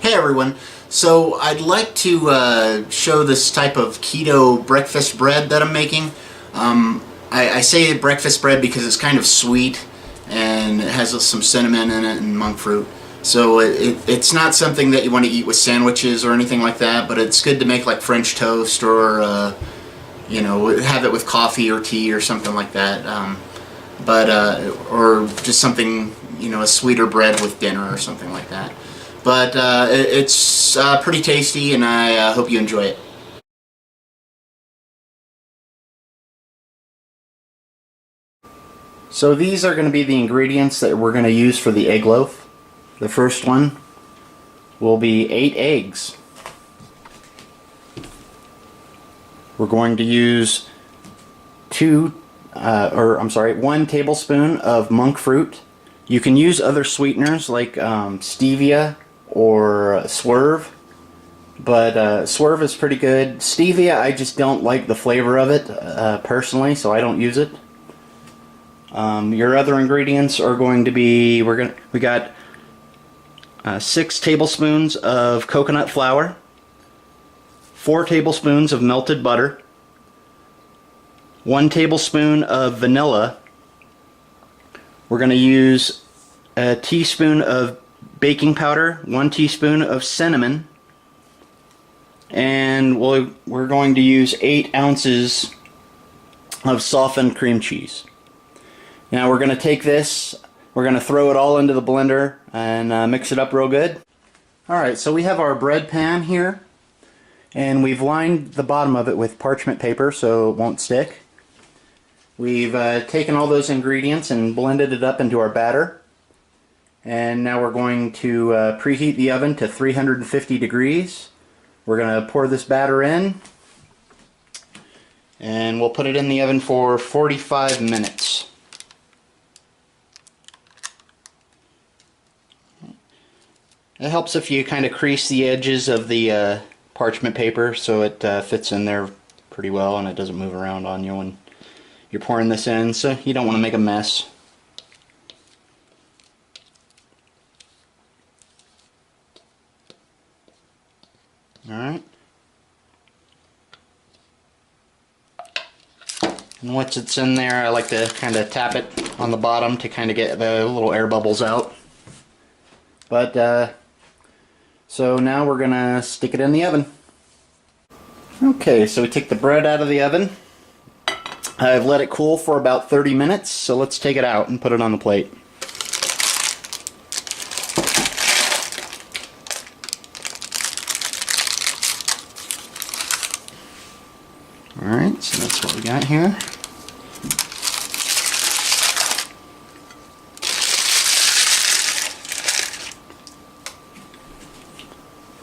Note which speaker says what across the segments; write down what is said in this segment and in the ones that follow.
Speaker 1: Hey everyone, so I'd like to show this type of keto breakfast bread that I'm making. I say breakfast bread because it's kind of sweet and it has some cinnamon in it and monk fruit. So it's not something that you want to eat with sandwiches or anything like that, but it's good to make like French toast or have it with coffee or tea or something like that. Or just something, a sweeter bread with dinner or something like that. But it's pretty tasty, and I hope you enjoy it. So these are going to be the ingredients that we're going to use for the egg loaf. The first one will be 8 eggs. We're going to use 1 tablespoon of monk fruit. You can use other sweeteners like stevia or Swerve, but Swerve is pretty good. Stevia, I just don't like the flavor of it personally, so I don't use it. Your other ingredients are going to be, we got 6 tablespoons of coconut flour, 4 tablespoons of melted butter, 1 tablespoon of vanilla. We're going to use a teaspoon of baking powder, 1 teaspoon of cinnamon, and we're going to use 8 ounces of softened cream cheese. Now we're going to take this, we're going to throw it all into the blender and mix it up real good. Alright, so we have our bread pan here, and we've lined the bottom of it with parchment paper so it won't stick. We've taken all those ingredients and blended it up into our batter. And now we're going to preheat the oven to 350 degrees. We're going to pour this batter in, and we'll put it in the oven for 45 minutes. It helps if you kind of crease the edges of the parchment paper so it fits in there pretty well and it doesn't move around on you when you're pouring this in, so you don't want to make a mess. Alright. And once it's in there, I like to kind of tap it on the bottom to kind of get the little air bubbles out. But, so now we're going to stick it in the oven. Okay, so we take the bread out of the oven. I've let it cool for about 30 minutes, so let's take it out and put it on the plate. Alright, so that's what we got here.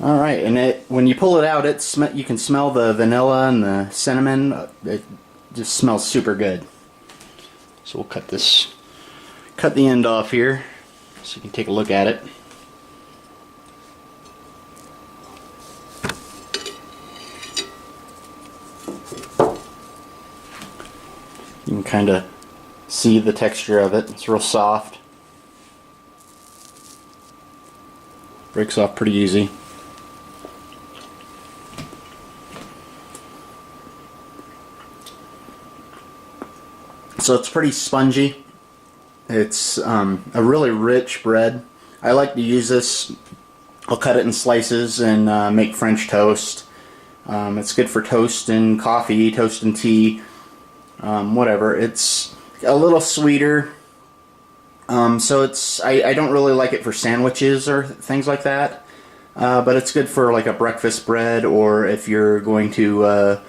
Speaker 1: Alright, and when you pull it out, you can smell the vanilla and the cinnamon. It just smells super good. So we'll cut the end off here so you can take a look at it. You can kind of see the texture of it. It's real soft. Breaks off pretty easy. So it's pretty spongy. It's a really rich bread. I like to use this. I'll cut it in slices and make French toast. It's good for toast and coffee, toast and tea, whatever. It's a little sweeter. So I don't really like it for sandwiches or things like that. But it's good for like a breakfast bread, or if you're going to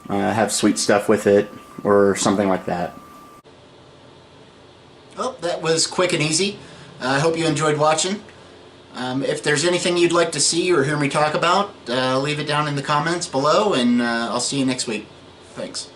Speaker 1: have sweet stuff with it or something like that. Oh, that was quick and easy. I hope you enjoyed watching. If there's anything you'd like to see or hear me talk about, leave it down in the comments below, and I'll see you next week. Thanks.